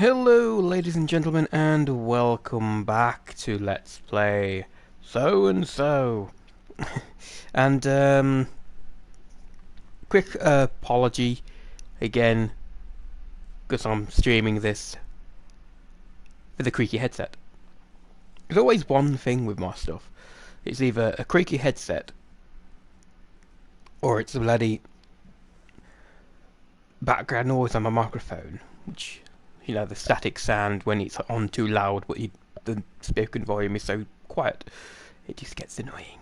Hello ladies and gentlemen, and welcome back to Let's Play So and So. And quick apology again, because I'm streaming this with a creaky headset. There's always one thing with my stuff. It's either a creaky headset or it's a bloody background noise on my microphone, which, you know, the static sound when it's on too loud, but the spoken volume is so quiet, it just gets annoying.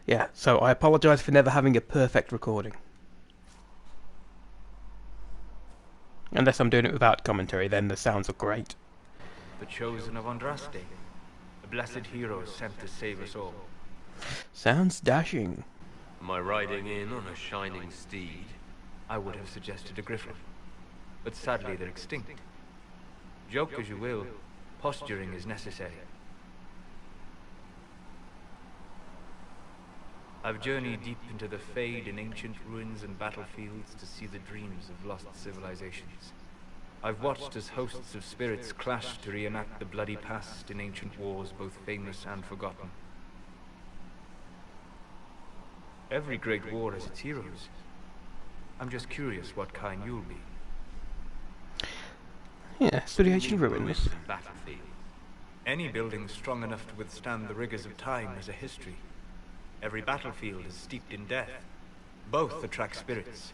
Yeah, so I apologise for never having a perfect recording. Unless I'm doing it without commentary, then the sounds are great. The chosen of Andraste, a blessed hero sent to save us all. Sounds dashing. Am I riding in on a shining steed? I would have suggested a griffin, but sadly they're extinct. Joke as you will, posturing is necessary. I've journeyed deep into the Fade in ancient ruins and battlefields to see the dreams of lost civilizations. I've watched as hosts of spirits clash to reenact the bloody past in ancient wars, both famous and forgotten. Every great war has its heroes. I'm just curious what kind you'll be. Yeah, study ancient ruins. Battlefield. Any building strong enough to withstand the rigors of time has a history. Every battlefield is steeped in death. Both attract spirits.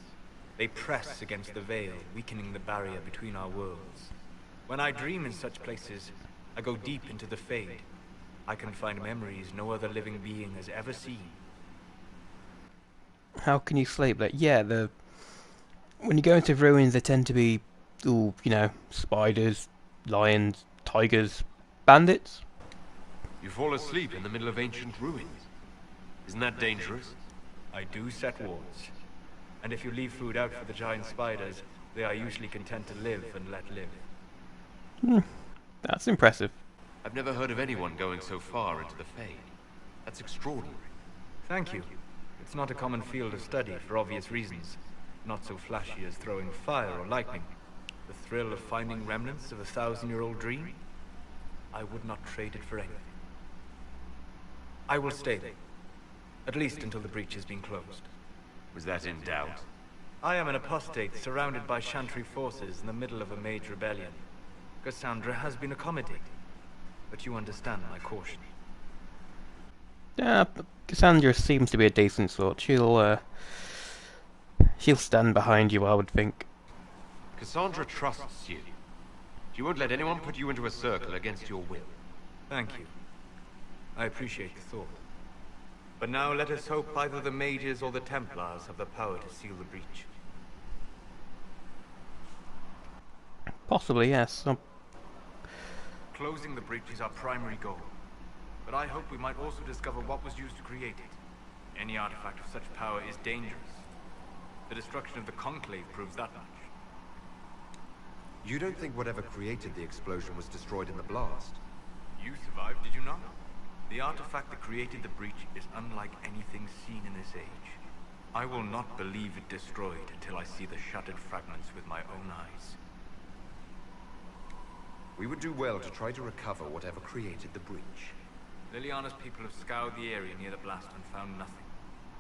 They press against the veil, weakening the barrier between our worlds. When I dream in such places, I go deep into the Fade. I can find memories no other living being has ever seen. How can you sleep? Like, yeah, when you go into ruins, there tend to be, you know, spiders, lions, tigers, bandits. You fall asleep in the middle of ancient ruins. Isn't that dangerous? I do set wards. And if you leave food out for the giant spiders, they are usually content to live and let live. That's impressive. I've never heard of anyone going so far into the Fade. That's extraordinary. Thank you. It's not a common field of study for obvious reasons. Not so flashy as throwing fire or lightning. The thrill of finding remnants of a 1,000-year-old dream? I would not trade it for anything. I will stay there. At least until the breach has been closed. Was that in doubt? I am an apostate surrounded by Chantry forces in the middle of a Mage rebellion. Cassandra has been accommodating, but you understand my caution. Yeah, Cassandra seems to be a decent sort. She'll stand behind you, I would think. Cassandra trusts you. She won't let anyone put you into a circle against your will. Thank you. I appreciate the thought. But now let us hope either the Mages or the Templars have the power to seal the breach. Possibly, yes. Closing the breach is our primary goal. But I hope we might also discover what was used to create it. Any artifact of such power is dangerous. The destruction of the Conclave proves that much. You don't think whatever created the explosion was destroyed in the blast? You survived, did you not? The artifact that created the breach is unlike anything seen in this age. I will not believe it destroyed until I see the shattered fragments with my own eyes. We would do well to try to recover whatever created the breach. Liliana's people have scoured the area near the blast and found nothing.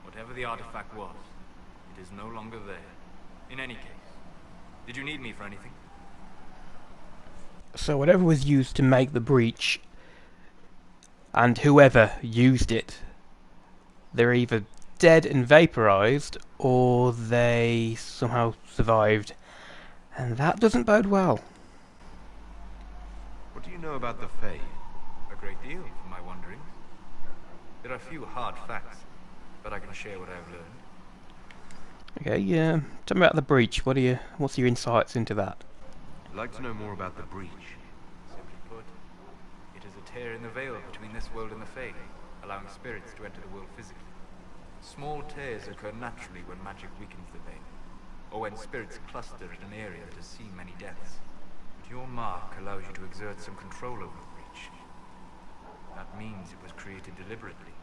Whatever the artifact was, it is no longer there. In any case, did you need me for anything? So whatever was used to make the breach, and whoever used it, they're either dead and vaporized, or they somehow survived. And that doesn't bode well. What do you know about the Fade? A great deal, for my wanderings. There are few hard facts, but I can share what I have learned. Okay, yeah. Tell me about the breach. What's your insights into that? I'd like to know more about the breach. Simply put, it is a tear in the veil between this world and the Fade, allowing spirits to enter the world physically. Small tears occur naturally when magic weakens the veil, or when spirits cluster in an area that has seen many deaths. But your mark allows you to exert some control over the breach. That means it was created deliberately.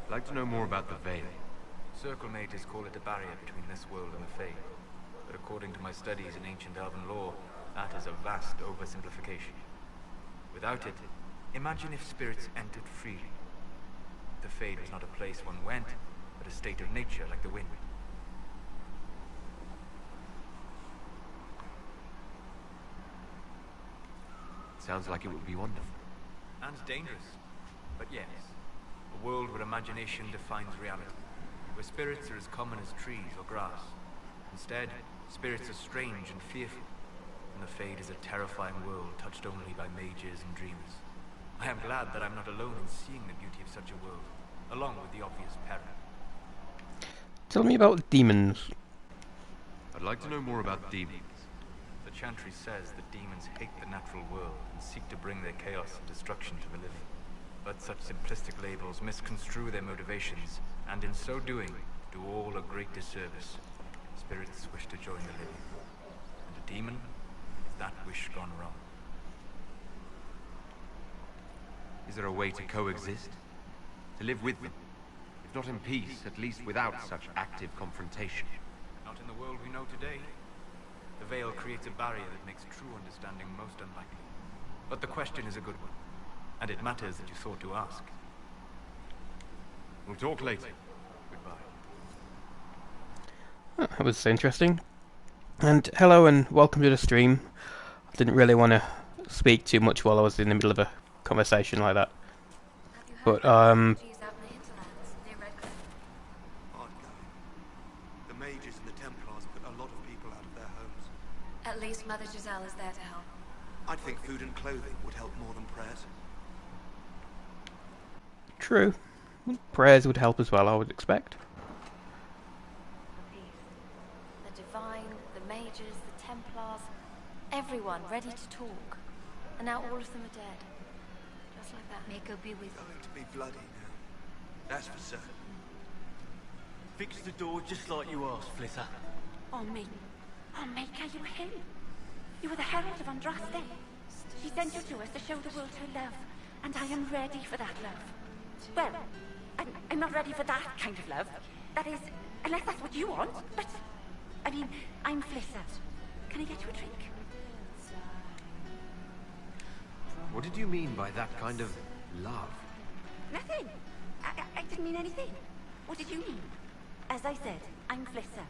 I'd like to know more about the Veil. Circle mages call it a barrier between this world and the Fae. But according to my studies in ancient elven lore, that is a vast oversimplification. Without it, imagine if spirits entered freely. The Fade was not a place one went, but a state of nature like the wind. Sounds like it would be wonderful. And dangerous. But yes, a world where imagination defines reality. Where spirits are as common as trees or grass. Instead, spirits are strange and fearful. And the Fade is a terrifying world touched only by mages and dreamers. I am glad that I'm not alone in seeing the beauty of such a world, along with the obvious peril. Tell me about demons. I'd like to know more about demons. The chantry says that demons hate the natural world and seek to bring their chaos and destruction to the living. But such simplistic labels misconstrue their motivations, and in so doing, do all a great disservice. Spirits wish to join the living. And a demon is that wish gone wrong. Is there a way to coexist? To live with them? If not in peace, at least without such active confrontation. Not in the world we know today. The Veil creates a barrier that makes true understanding most unlikely. But the question is a good one, and it matters that you thought to ask. We'll talk later. Goodbye. Oh, that was interesting. And hello and welcome to the stream. I didn't really want to speak too much while I was in the middle of a conversation like that. But The Mages and the Templars put a lot of people out of their homes. At least Mother Giselle is there to help. I'd think food and clothing would help more than prayers. true. Prayers would help as well, I would expect. The Divine, the Mages, the Templars, everyone ready to talk. And now all of them are dead. Just like that. May God be with you. Going to be bloody now. That's for certain. Fix the door just like you asked, Flitter. Oh, me. Oh, Mage, are you him? You were the herald of Andraste. She sent you to us to show the world her love, and I am ready for that love. Well, I'm not ready for that kind of love. That is, unless that's what you want. But, I mean, I'm Flitter. Can I get you a drink? What did you mean by that kind of love? Nothing. I didn't mean anything. What did you mean? As I said, I'm Flitter.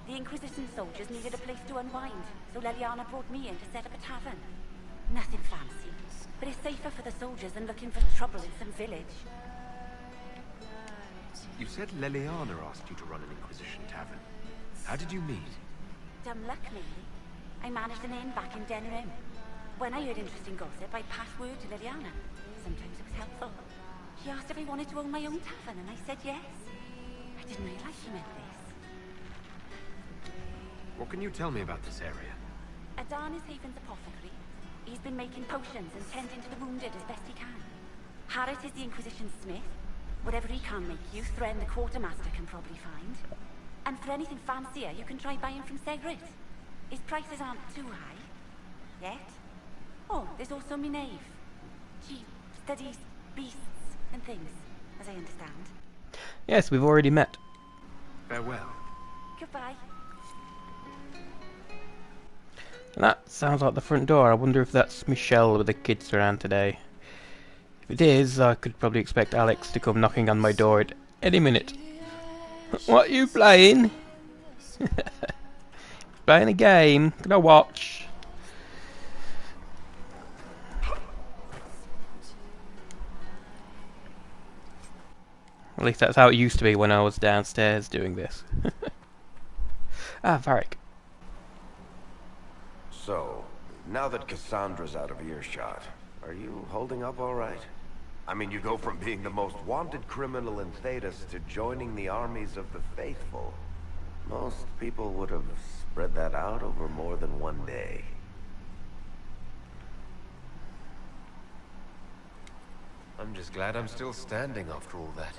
The Inquisition soldiers needed a place to unwind, so Leliana brought me in to set up a tavern. Nothing fancy, but it's safer for the soldiers than looking for trouble in some village. You said Leliana asked you to run an Inquisition tavern. How did you meet? Dumb luck, maybe. I managed an inn back in Denerim. When I heard interesting gossip, I passed word to Leliana. Sometimes it was helpful. She asked if I wanted to own my own tavern, and I said yes. I didn't realize she meant this. What can you tell me about this area? Adan is Haven's apothecary. He's been making potions and tending to the wounded as best he can. Harrit is the Inquisition smith. Whatever he can't make you, Thren the quartermaster can probably find. And for anything fancier, you can try buying from Segrit. His prices aren't too high. Yet. Oh, there's also Minave. She studies beasts and things, as I understand. Yes, we've already met. Farewell. Goodbye. And that sounds like the front door. I wonder if that's Michelle with the kids around today. If it is, I could probably expect Alex to come knocking on my door at any minute. What are you playing? Playing a game. Gonna watch. At least that's how it used to be when I was downstairs doing this. Ah, Marek. So, now that Cassandra's out of earshot, are you holding up all right? I mean, you go from being the most wanted criminal in Thedas to joining the armies of the faithful. Most people would have spread that out over more than one day. I'm just glad I'm still standing after all that.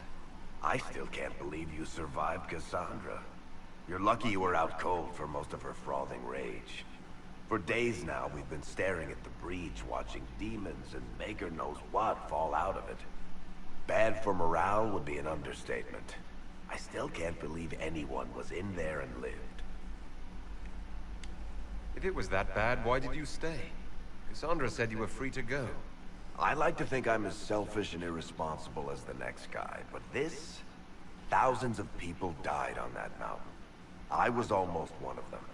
I still can't believe you survived Cassandra. You're lucky you were out cold for most of her frothing rage. For days now, we've been staring at the breach, watching demons and Maker knows what fall out of it. Bad for morale would be an understatement. I still can't believe anyone was in there and lived. If it was that bad, why did you stay? Cassandra said you were free to go. I like to think I'm as selfish and irresponsible as the next guy, but this... Thousands of people died on that mountain. I was almost one of them.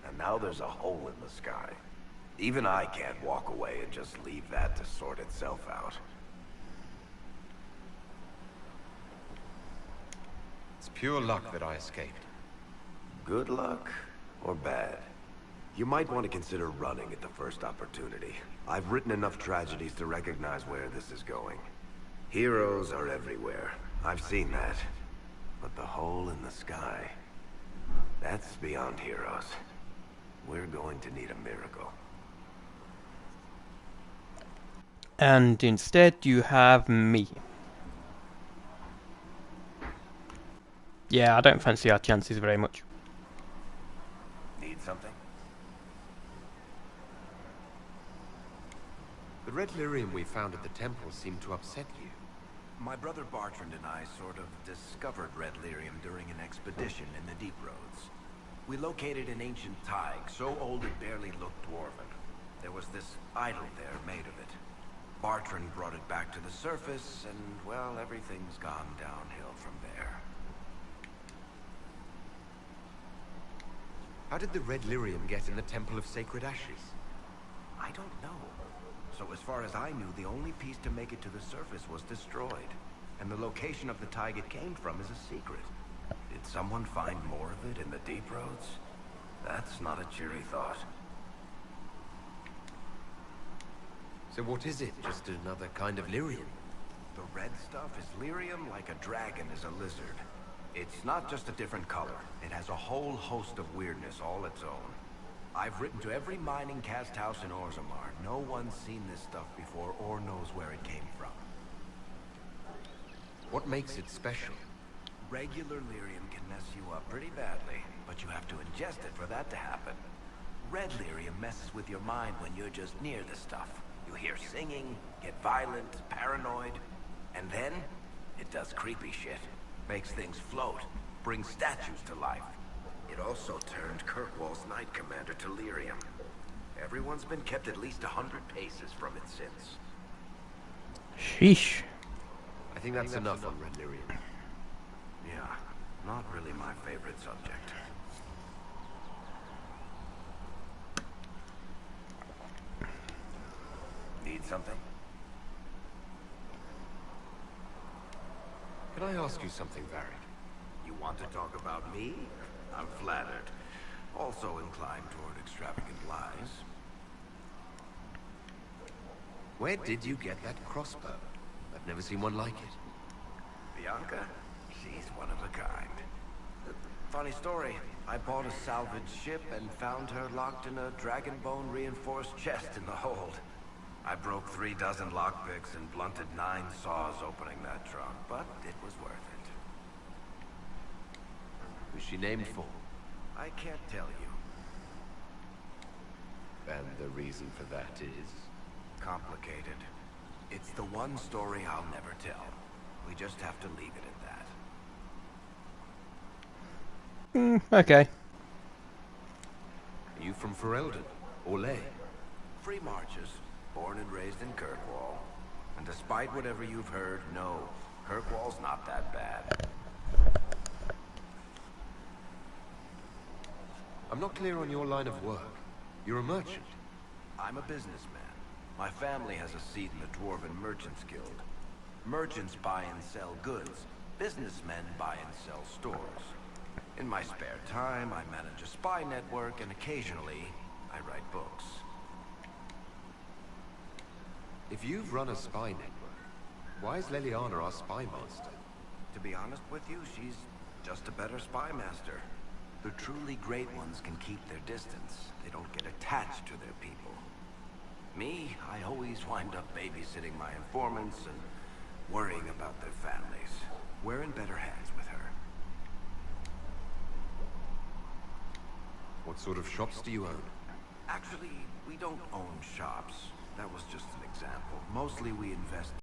And now there's a hole in the sky. Even I can't walk away and just leave that to sort itself out. It's pure luck that I escaped. Good luck or bad? You might want to consider running at the first opportunity. I've written enough tragedies to recognize where this is going. Heroes are everywhere. I've seen that. But the hole in the sky... that's beyond heroes. We're going to need a miracle. And instead you have me. Yeah, I don't fancy our chances very much. Need something? The red lyrium we found at the temple seemed to upset you. My brother Bartrand and I sort of discovered red lyrium during an expedition in the Deep Roads. We located an ancient thaig, so old it barely looked dwarven. There was this idol there made of it. Bartrand brought it back to the surface, and, well, everything's gone downhill from there. How did the red lyrium get in the Temple of Sacred Ashes? I don't know. So as far as I knew, the only piece to make it to the surface was destroyed. And the location of the thaig it came from is a secret. Did someone find more of it in the Deep Roads? That's not a cheery thought. So what is it? Just another kind of lyrium? The red stuff is lyrium like a dragon is a lizard. It's not just a different color. It has a whole host of weirdness all its own. I've written to every mining cast house in Orzammar. No one's seen this stuff before or knows where it came from. What makes it special? Regular lyrium can mess you up pretty badly, but you have to ingest it for that to happen. Red lyrium messes with your mind when you're just near the stuff. You hear singing, get violent, paranoid, and then it does creepy shit. Makes things float, brings statues to life. It also turned Kirkwall's Knight Commander to lyrium. Everyone's been kept at least 100 paces from it since. Sheesh. I think that's enough on red lyrium. Yeah, not really my favorite subject. Need something? Can I ask you something, Varric? You want to talk about me? I'm flattered. Also inclined toward extravagant lies. Where did you get that crossbow? I've never seen one like it. Bianca? She's one of a kind. Funny story. I bought a salvaged ship and found her locked in a dragonbone reinforced chest in the hold. I broke 36 lockpicks and blunted 9 saws opening that trunk, but it was worth it. Who's she named for? I can't tell you. And the reason for that is? Complicated. It's the one story I'll never tell. We just have to leave it at that. Okay. Are you from Ferelden? Or Ley? Free marches. Born and raised in Kirkwall. And despite whatever you've heard, no, Kirkwall's not that bad. I'm not clear on your line of work. You're a merchant. I'm a businessman. My family has a seat in the Dwarven Merchants Guild. Merchants buy and sell goods. Businessmen buy and sell stores. In my spare time, I manage a spy network, and occasionally, I write books. If you've run a spy network, why is Leliana our spy master? To be honest with you, she's just a better spy master. The truly great ones can keep their distance. They don't get attached to their people. Me, I always wind up babysitting my informants and worrying about their families. We're in better hands with her. What sort of shops do you own? Actually, we don't own shops. That was just an example. Mostly we invest